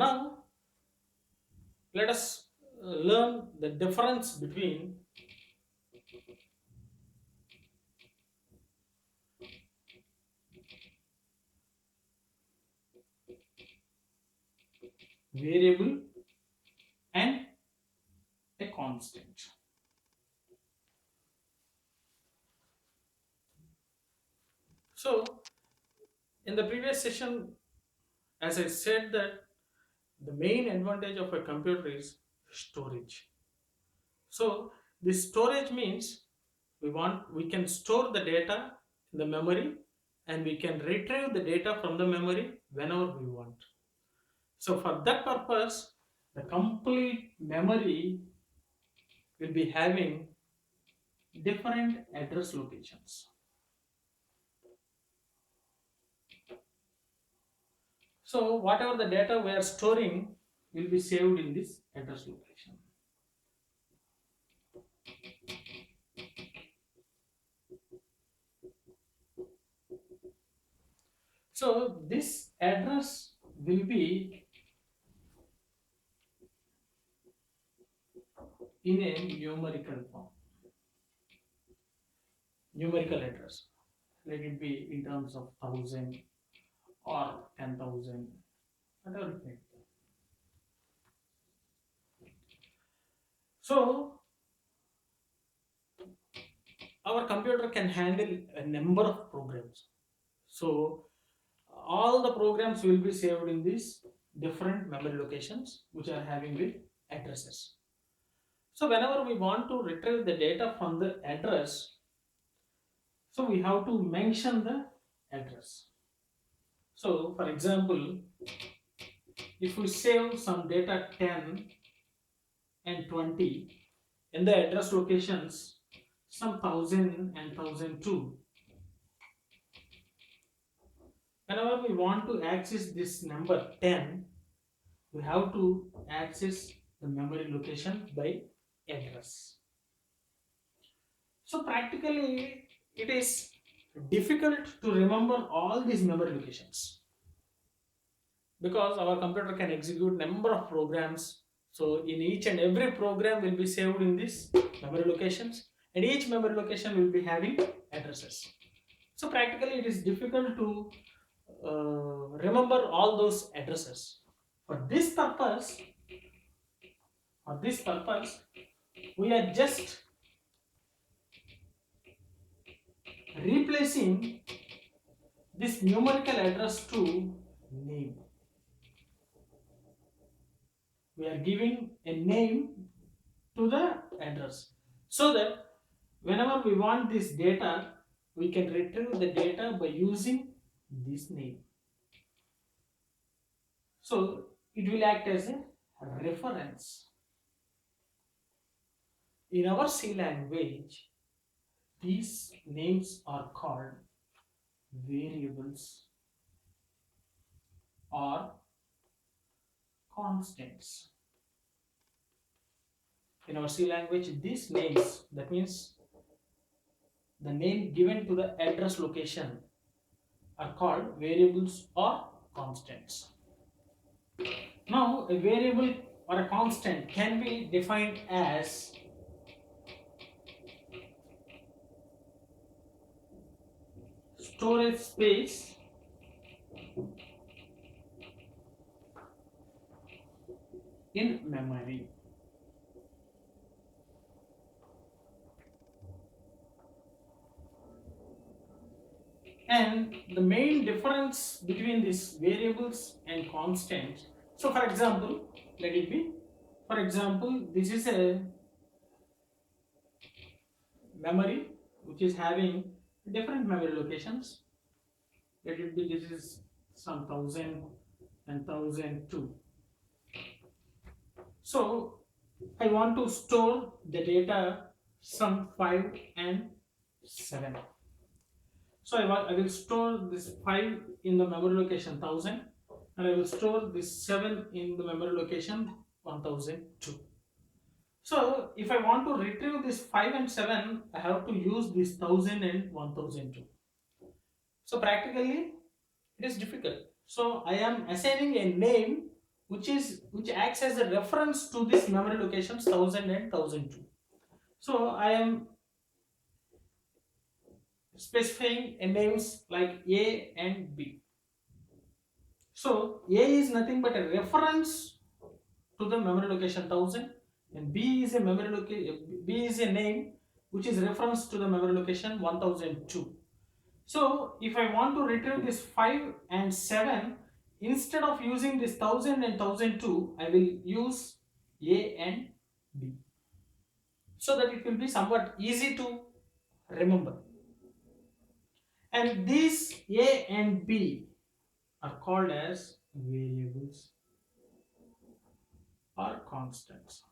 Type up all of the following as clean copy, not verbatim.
Now let us learn the difference between variable and a constant. So in the previous session, as I said, that the main advantage of a computer is storage. So this storage means we can store the data in the memory, and we can retrieve the data from the memory whenever we want. So for that purpose, the complete memory will be having different address locations. So whatever the data we are storing will be saved in this address location. So this address will be in a numerical form, numerical address. Let it be in terms of 1000 or 10,000, whatever it may be. So our computer can handle a number of programs. So all the programs will be saved in these different memory locations which are having with addresses. So whenever we want to retrieve the data from the address, so we have to mention the address. So for example, if we save some data 10 and 20 in the address locations some 1000 and 1002, whenever we want to access this number 10, we have to access the memory location by address. So practically it is difficult to remember all these memory locations because our computer can execute number of programs. So in each and every program will be saved in these memory locations, and each memory location will be having addresses. So practically it is difficult to remember all those addresses. For this purpose, we are just replacing this numerical address to name. We are giving a name to the address so that whenever we want this data, we can retrieve the data by using this name. So it will act as a reference. In our C language, these names are called variables or constants. In our C language, these names, that means the name given to the address location, are called variables or constants. Now, a variable or a constant can be defined as storage space in memory. And the main difference between these variables and constants, so for example, let it be, for example, this is a memory which is having different memory locations. Let it be, this is some 1000 and 1002. So I want to store the data some 5 and 7. So I will store this 5 in the memory location 1000, and I will store this 7 in the memory location 1002. So if I want to retrieve this 5 and 7, I have to use this 1000 and 1002. So practically it is difficult. So I am assigning a name which acts as a reference to this memory locations 1000 and 1002. So I am specifying a names like A and B. So A is nothing but a reference to the memory location 1000, and B is a B is a name which is reference to the memory location 1002. So if I want to retrieve this 5 and 7, instead of using this 1000 and 1002, I will use A and B, so that it will be somewhat easy to remember. And these A and B are called as variables or constants.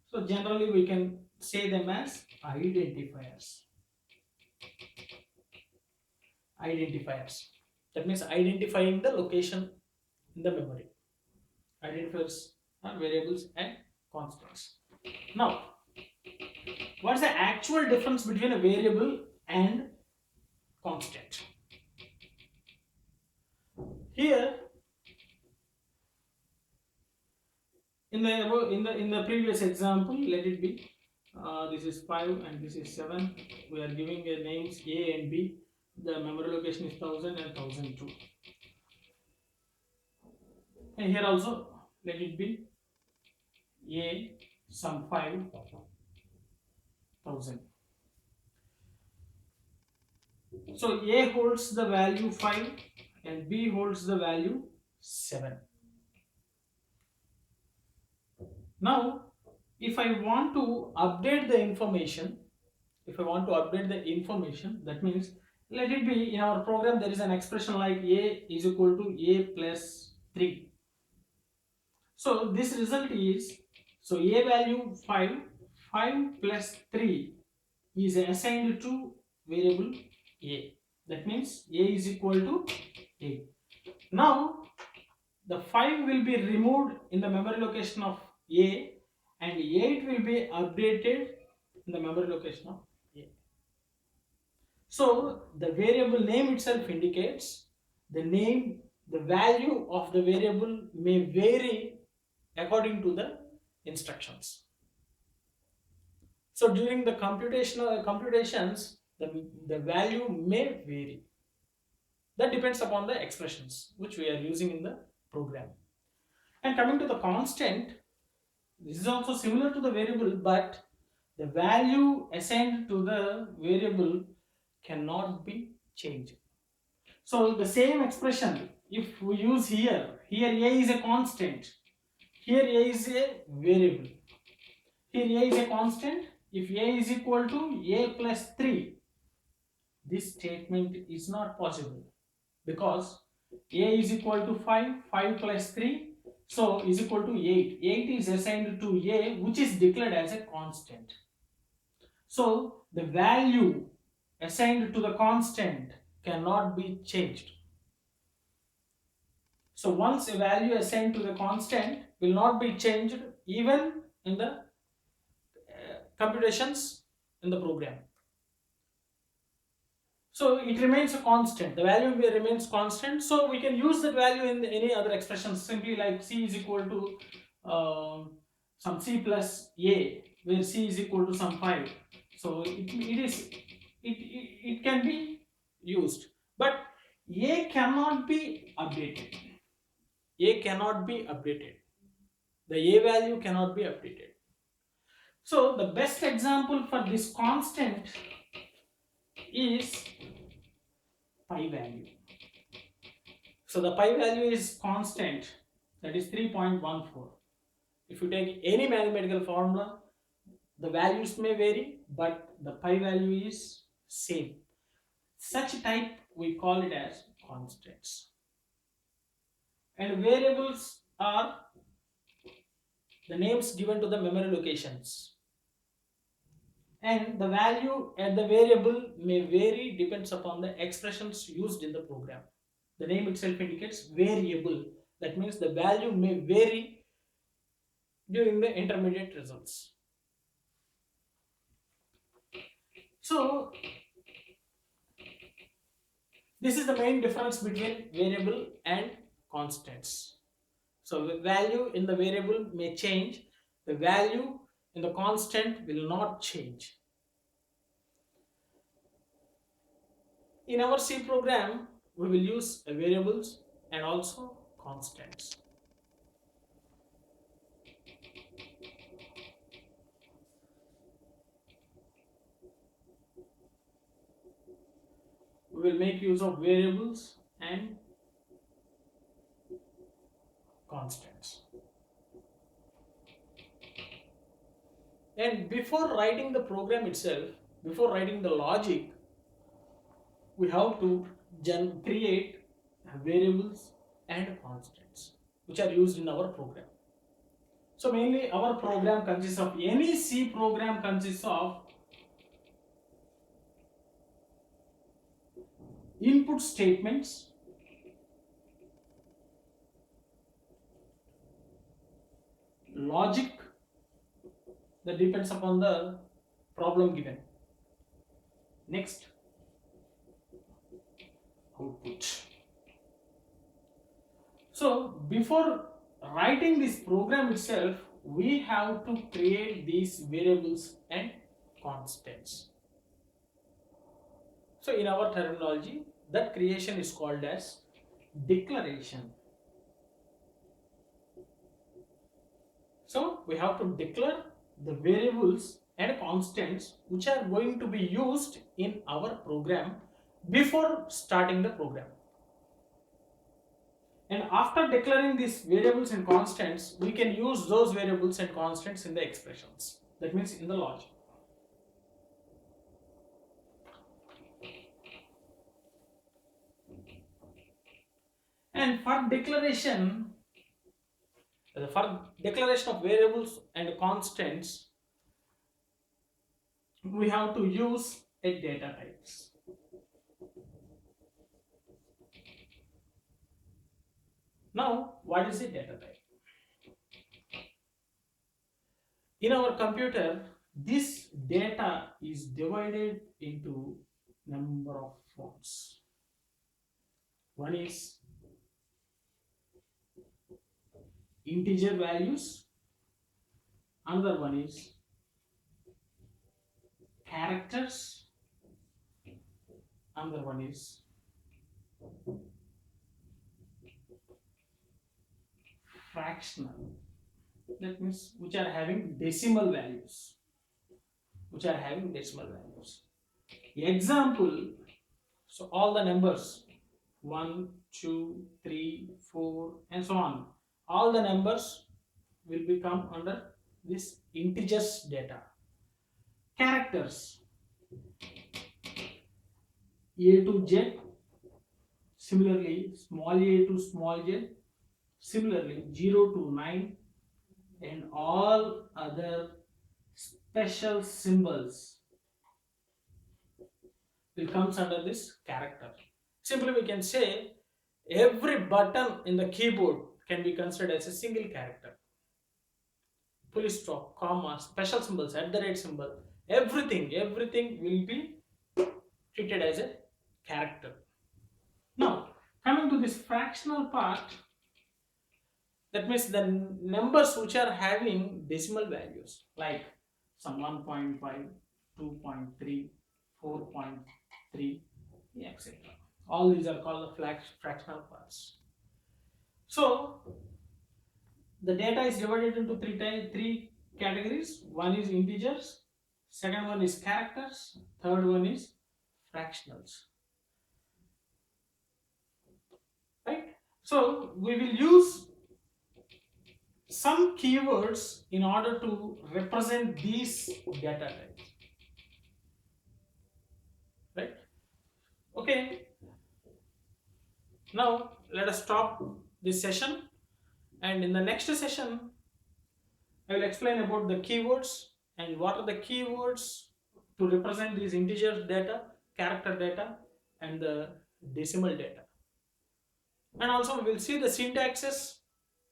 So generally we can say them as identifiers. Identifiers. That means identifying the location in the memory. Identifiers are variables and constants. Now, what's the actual difference between a variable and constant? Here, in the previous example, let it be this is 5 and this is 7. We are giving a names A and B. The memory location is 1000 and 1002. And here also let it be A some 5000. So A holds the value 5 and B holds the value 7. Now, if I want to update the information, that means let it be in our program there is an expression like A is equal to A plus 3. So this result is, so A value 5, 5 plus 3 is assigned to variable A. That means A is equal to 8. Now the 5 will be removed in the memory location of A and 8 will be updated in the memory location of A. So the variable name itself indicates the value of the variable may vary according to the instructions. So during the computations, the value may vary. That depends upon the expressions which we are using in the program. And coming to the constant, this is also similar to the variable, but the value assigned to the variable cannot be changed. So the same expression, if we use here A is a constant, here A is a variable, here A is a constant. If A is equal to A plus 3, this statement is not possible because A is equal to 5, 5 plus 3, so is equal to 8. 8 is assigned to A, which is declared as a constant. So the value assigned to the constant cannot be changed. So once a value assigned to the constant will not be changed even in the computations in the program. So it remains a constant. The value remains constant. So we can use that value in any other expressions, simply like C is equal to some C plus A, where C is equal to some 5. So it can be used, but A cannot be updated. A cannot be updated. The A value cannot be updated. So the best example for this constant is pi value. So the pi value is constant, that is 3.14. If you take any mathematical formula, the values may vary, but the pi value is same. Such type we call it as constants. And variables are the names given to the memory locations. And the value at the variable may vary, depends upon the expressions used in the program. The name itself indicates variable. That means the value may vary during the intermediate results. So this is the main difference between variable and constants. So the value in the variable may change, the value in the constant will not change. In our C program, we will use variables and also constants. We will make use of variables and constants. And before writing the program itself, before writing the logic, we have to create variables and constants which are used in our program. So mainly our program consists of, any C program consists of input statements, logic that depends upon the problem given. Next, output. So before writing this program itself, we have to create these variables and constants. So in our terminology, that creation is called as declaration. So we have to declare the variables and constants which are going to be used in our program before starting the program. And after declaring these variables and constants, we can use those variables and constants in the expressions. That means in the logic. And for declaration of variables and constants, we have to use a data types. Now, what is a data type? In our computer, this data is divided into number of forms. One is integer values, another one is characters, another one is fractional. That means which are having decimal values. Example, so all the numbers 1, 2, 3, 4 and so on, all the numbers will become under this integers data. Characters, A to Z, similarly small a to small j, similarly 0 to 9, and all other special symbols will comes under this character. Simply we can say every button in the keyboard can be considered as a single character. Full stop, comma, special symbols, at the rate symbol, everything will be treated as a character. Now, coming to this fractional part, that means the numbers which are having decimal values like some 1.5, 2.3, 4.3, etc. All these are called the fractional parts. So the data is divided into three categories. One is integers, second one is characters, third one is fractionals. Right? So we will use some keywords in order to represent these data types. Right? Okay. Now let us stop this session, and in the next session I will explain about the keywords and what are the keywords to represent these integer data, character data and the decimal data. And also we will see the syntaxes,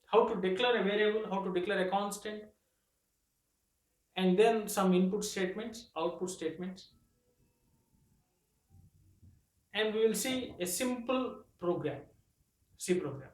how to declare a variable, how to declare a constant, and then some input statements, output statements. And we will see a simple program, C program.